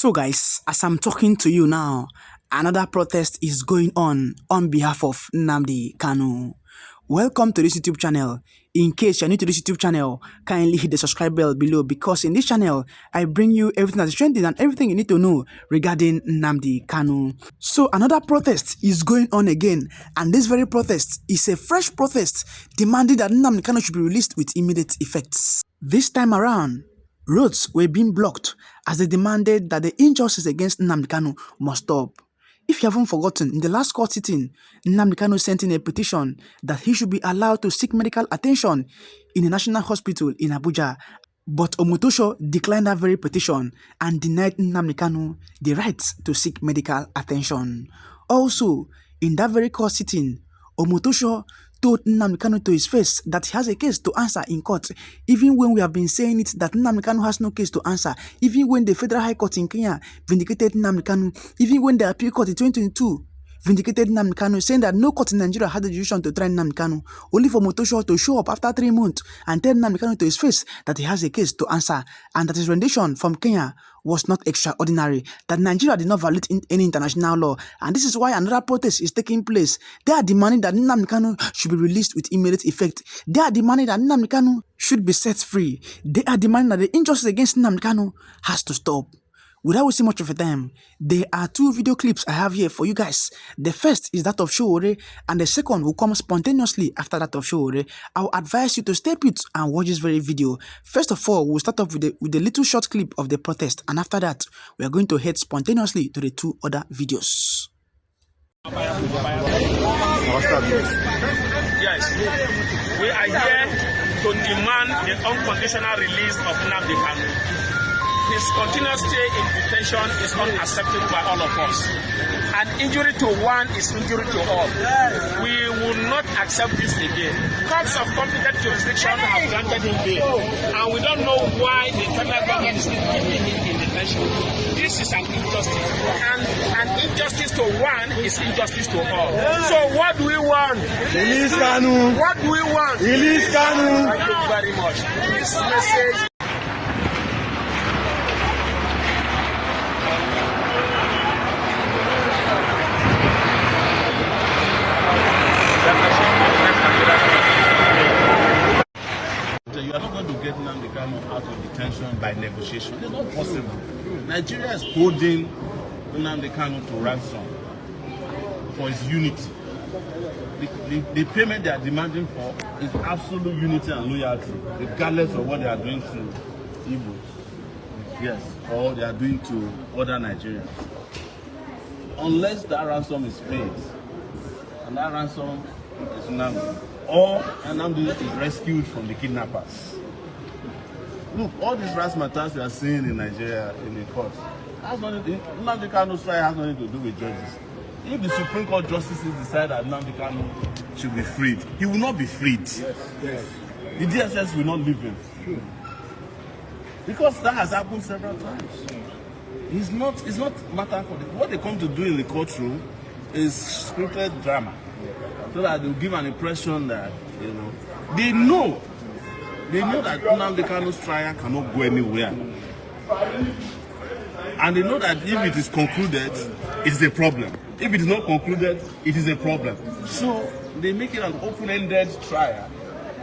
So guys, as I'm talking to you now, another protest is going on behalf of Nnamdi Kanu. Welcome to this YouTube channel. In case you're new to this YouTube channel, kindly hit the subscribe bell below because in this channel, I bring you everything that's trending and everything you need to know regarding Nnamdi Kanu. So another protest is going on again, and this very protest is a fresh protest demanding that Nnamdi Kanu should be released with immediate effects. This time around, roads were being blocked as they demanded that the injustice against Nnamdi Kanu must stop. If you haven't forgotten, in the last court sitting, Nnamdi Kanu sent in a petition that he should be allowed to seek medical attention in a national hospital in Abuja. But Omotosho declined that very petition and denied Nnamdi Kanu the right to seek medical attention. Also, in that very court sitting, Omotosho told Nnamdi Kanu to his face that he has a case to answer in court, even when we have been saying it that Nnamdi Kanu has no case to answer, even when the Federal High Court in Kenya vindicated Nnamdi Kanu, even when the Appeal Court in 2022 vindicated Nnamdi Kanu, saying that no court in Nigeria had the jurisdiction to try Nnamdi Kanu, only for Omotosho to show up after 3 months and tell Nnamdi Kanu to his face that he has a case to answer and that his rendition from Kenya was not extraordinary, that Nigeria did not violate any international law. And this is why another protest is taking place. They are demanding that Nnamdi Kanu should be released with immediate effect. They are demanding that Nnamdi Kanu should be set free. They are demanding that the injustice against Nnamdi Kanu has to stop. Without wasting much of your time, there are 2 video clips I have here for you guys. The first is that of Showore, and the second will come spontaneously after that of Showore. I will advise you to stay put and watch this very video. First of all, we'll start off with the little short clip of the protest, and after that, we are going to head spontaneously to the 2 other videos. Yes, we are here to demand the unconditional release of Nnamdi Kanu. His continuous stay in detention is unacceptable by all of us. An injury to one is injury to all. We will not accept this again. Courts of competent jurisdiction have granted him bail, and we don't know why the federal government is still keeping him in detention. This is an injustice, and an injustice to one is injustice to all. So what do we want? Release Kanu. What do we want? Release Kanu. Thank you very much. This message. You are not going to get Nnamdi Kanu out of detention by negotiation. It's not possible. Nigeria is holding Nnamdi Kanu to ransom for his unity. The payment they are demanding for is absolute unity and loyalty, regardless of what they are doing to Igbos, yes, or they are doing to other Nigerians. Unless that ransom is paid, and that ransom is Nnamdi, or Nnamdi is rescued from the kidnappers. Look, all these razzmatazz we are seeing in Nigeria in the court, Nnamdi Kanu's trial has nothing to do with judges. If the Supreme Court justices decide that Nnamdi Kanu should be freed, he will not be freed. Yes. The DSS will not leave him. Sure. Because that has happened several times. It's not matter for what they come to do in the courtroom is scripted drama. So that they'll give an impression that, they know that Nnamdi Kanu's trial cannot go anywhere. And they know that if it is concluded, it is a problem. If it is not concluded, it is a problem. So they make it an open-ended trial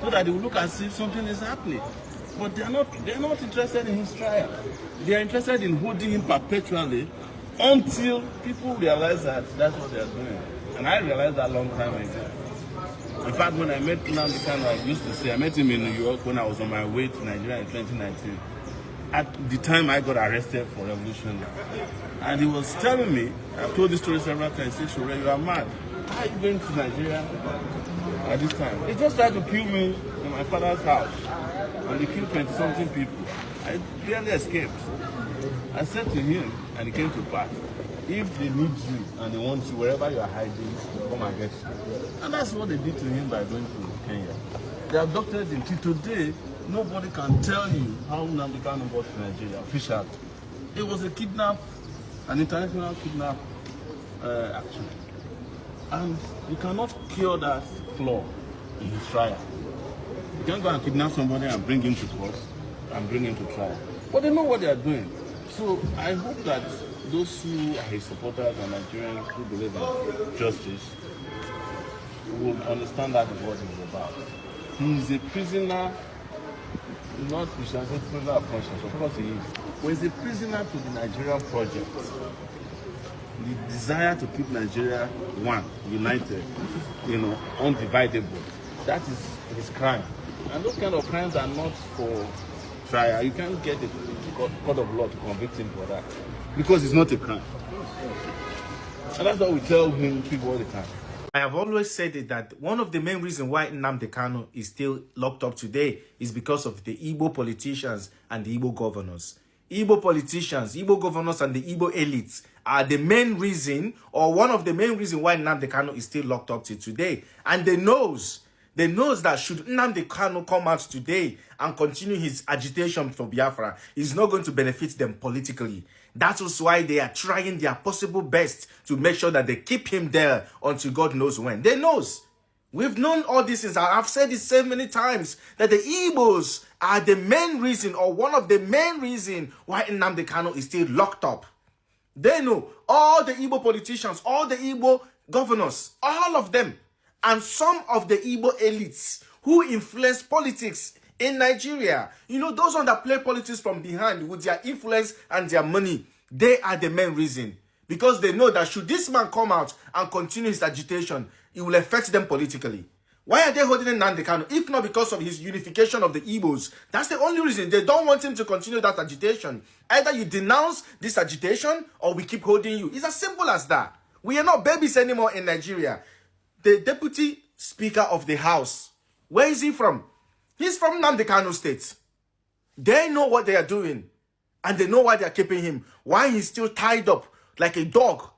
so that they will look as if something is happening. But they are not interested in his trial. They are interested in holding him perpetually until people realize that that's what they are doing. And I realized that a long time ago. In fact, when I met Nnamdi Kanu, I used to say, I met him in New York when I was on my way to Nigeria in 2019. At the time, I got arrested for revolution. And he was telling me, I've told this story several times, he said, Shure, you are mad. How are you going to Nigeria at this time? They just tried to kill me in my father's house. And they killed 20-something people. I barely escaped. I said to him, and he came to pass, if they need you and they want you, wherever you are hiding, come and get you. And that's what they did to him by going to Kenya. They abducted him. Till today, nobody can tell you how Nnamdi Kanu got to Nigeria officially. It was a kidnap, an international kidnap action. And you cannot cure that flaw in his trial. You can't go and kidnap somebody and bring him to court and bring him to trial. But they know what they are doing. So I hope that those who are his supporters and Nigerians who believe in justice will understand that is what he's about. He is a prisoner, not we shall say prisoner of conscience, of course he is. But he's a prisoner to the Nigerian project. The desire to keep Nigeria one, united, undividable. That is his crime. And those kind of crimes are not for trial. You can't get the court of law to convict him for that. Because it's not a crime. And that's what we tell people all the time. I have always said it that one of the main reasons why Nnamdi Kanu is still locked up today is because of the Igbo politicians and the Igbo governors. Igbo politicians, Igbo governors, and the Igbo elites are the main reason, or one of the main reasons why Nnamdi Kanu is still locked up till today. And they knows that should Nnamdi Kanu come out today and continue his agitation for Biafra, it's not going to benefit them politically. That is why they are trying their possible best to make sure that they keep him there until God knows when. They knows. We've known all this since I've said it so many times that the Igbos are the main reason, or one of the main reasons why Nnamdi Kanu is still locked up. They know all the Igbo politicians, all the Igbo governors, all of them, and some of the Igbo elites who influence politics in Nigeria. Those ones that play politics from behind with their influence and their money, they are the main reason. Because they know that should this man come out and continue his agitation, it will affect them politically. Why are they holding Nnamdi Kanu? If not because of his unification of the Igbos. That's the only reason. They don't want him to continue that agitation. Either you denounce this agitation or we keep holding you. It's as simple as that. We are not babies anymore in Nigeria. The deputy speaker of the house, where is he from? He's from Nnamdi Kanu state. They know what they are doing. And they know why they are keeping him. Why he's still tied up like a dog.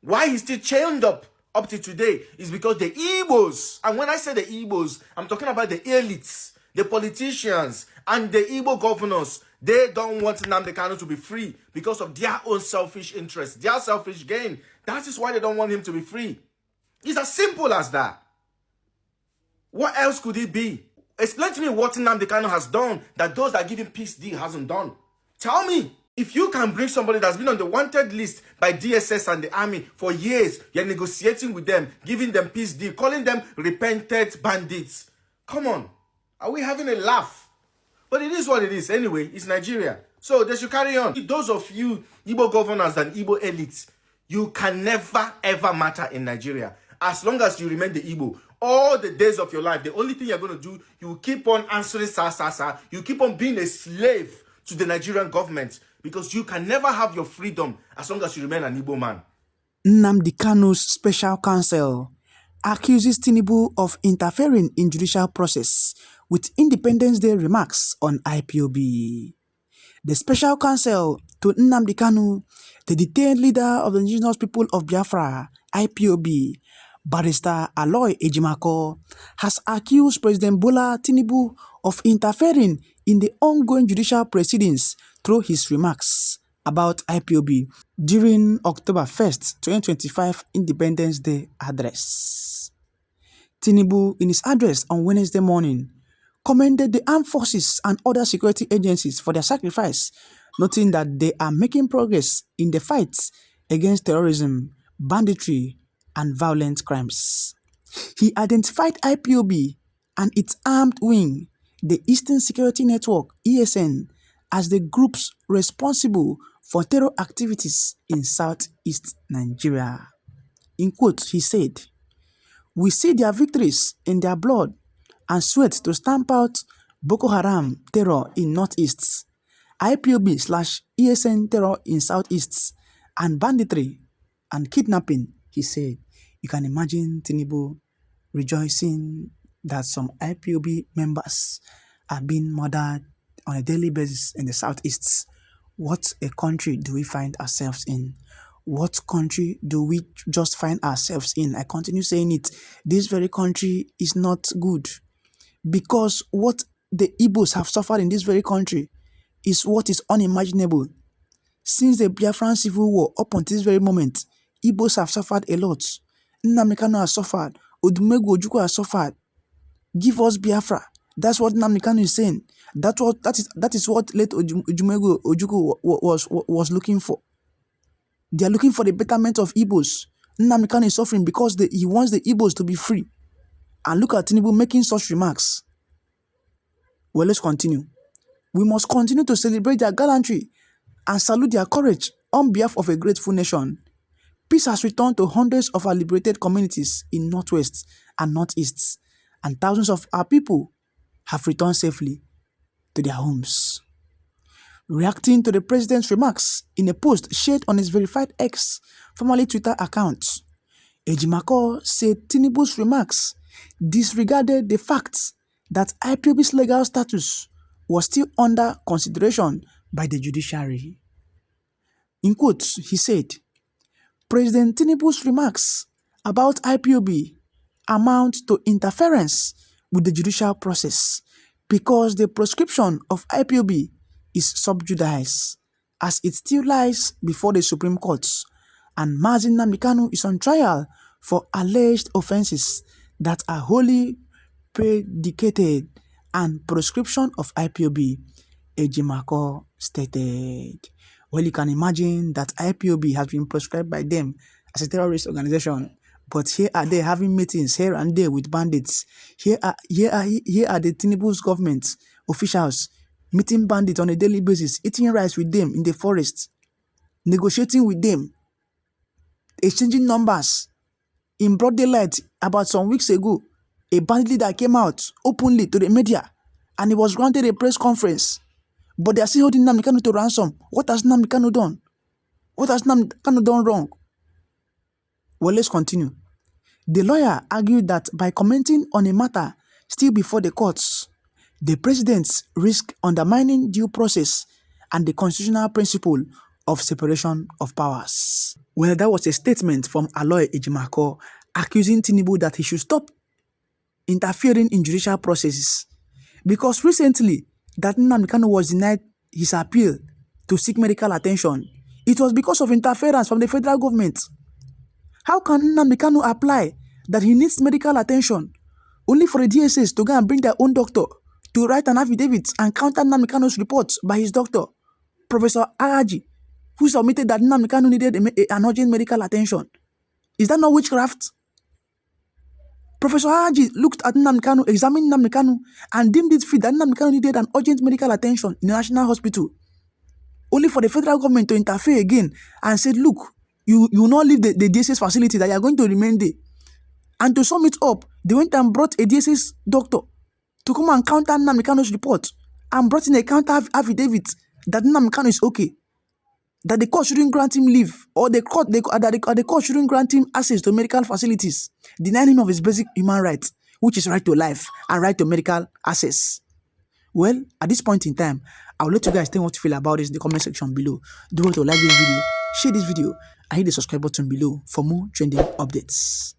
Why he's still chained up to today is because the Igbos, and when I say the Igbos, I'm talking about the elites, the politicians, and the Igbo governors. They don't want Nnamdi Kanu to be free because of their own selfish interests, their selfish gain. That is why they don't want him to be free. It's as simple as that. What else could it be? Explain to me what Nnamdi Kanu has done that those that give him peace deal hasn't done. Tell me. If you can bring somebody that's been on the wanted list by DSS and the army for years, you're negotiating with them, giving them peace deal, calling them repented bandits. Come on. Are we having a laugh? But it is what it is. Anyway, it's Nigeria. So they should carry on. Those of you Igbo governors and Igbo elites, you can never ever matter in Nigeria. As long as you remain the Igbo, all the days of your life, the only thing you're going to do, you keep on answering sa. You keep on being a slave to the Nigerian government. Because you can never have your freedom as long as you remain an Igbo man. Nnamdi Kanu's special counsel accuses Tinubu of interfering in judicial process with Independence Day remarks on IPOB. The special counsel to Nnamdi Kanu, the detained leader of the indigenous people of Biafra, IPOB, Barrister Aloy Ejimako, has accused President Bola Tinubu of interfering in the ongoing judicial proceedings through his remarks about IPOB during October 1st, 2025 Independence Day address. Tinubu, in his address on Wednesday morning, commended the armed forces and other security agencies for their sacrifice, noting that they are making progress in the fight against terrorism, banditry, and violent crimes. He identified IPOB and its armed wing, the Eastern Security Network, ESN, as the groups responsible for terror activities in southeast Nigeria. In quote, he said, "We see their victories in their blood and sweat to stamp out Boko Haram terror in northeast, IPOB/ESN terror in southeast, and banditry and kidnapping," he said. You can imagine Tinubu rejoicing that some IPOB members are being murdered on a daily basis in the southeast. What a country do we find ourselves in? What country do we just find ourselves in? I continue saying it. This very country is not good, because what the Igbos have suffered in this very country is what is unimaginable. Since the Biafran civil war up until this very moment, Igbos have suffered a lot. Nnamdi Kanu has suffered. Odumegwu Ojukwu has suffered. Give us Biafra. That's what Nnamdi Kanu is saying. That is what late Ojukwu was looking for. They are looking for the betterment of Igbos. Nnamdi Kanu is suffering because he wants the Igbos to be free. And look at Tinubu making such remarks. Well, let's continue. We must continue to celebrate their gallantry and salute their courage on behalf of a grateful nation. Peace has returned to hundreds of our liberated communities in Northwest and Northeast, and thousands of our people have returned safely to their homes. Reacting to the president's remarks in a post shared on his verified X, formerly Twitter account, Ejimakor said Tinubu's remarks disregarded the fact that IPOB's legal status was still under consideration by the judiciary. In quotes, he said, President Tinubu's remarks about IPOB amount to interference with the judicial process because the prescription of IPOB is sub judice, as it still lies before the Supreme Court, and Mazi Nnamdi Kanu is on trial for alleged offences that are wholly predicated and prescription of IPOB, Ejimakor stated. Well, you can imagine that IPOB has been prescribed by them as a terrorist organization, but here are they having meetings here and there with bandits. Here are the Tinubu's government officials meeting bandits on a daily basis, eating rice with them in the forest, negotiating with them, exchanging numbers. In broad daylight, about some weeks ago, a bandit leader came out openly to the media and he was granted a press conference. But they are still holding Nnamdi Kanu to ransom. What has Nnamdi Kanu done? What has Nnamdi Kanu done wrong? Well, let's continue. The lawyer argued that by commenting on a matter still before the courts, the president risked undermining due process and the constitutional principle of separation of powers. Well, that was a statement from Aloy Ejimakor accusing Tinubu that he should stop interfering in judicial processes. Because recently, that Nnamdi Kanu was denied his appeal to seek medical attention, it was because of interference from the federal government. How can Nnamdi Kanu apply that he needs medical attention only for the DSS to go and bring their own doctor to write an affidavit and counter Nnamdi Kanu's report by his doctor, Professor Araji, who submitted that Nnamdi Kanu needed an urgent medical attention? Is that not witchcraft? Professor Araji looked at Nnamdi Kanu, examined Nnamdi Kanu, and deemed it fit that Nnamdi Kanu needed an urgent medical attention in the national hospital, only for the federal government to interfere again and said, look, you will not leave the DSS facility, that you are going to remain there. And to sum it up, they went and brought a DSS doctor to come and counter Nnamdi Kanu's report and brought in a counter affidavit that Nnamdi Kanu is okay, that the court shouldn't grant him leave, or the court shouldn't grant him access to medical facilities, denying him of his basic human rights, which is right to life and right to medical access. Well, at this point in time, I will let you guys tell what you feel about this in the comment section below. Do want to like this video, share this video, and hit the subscribe button below for more trending updates.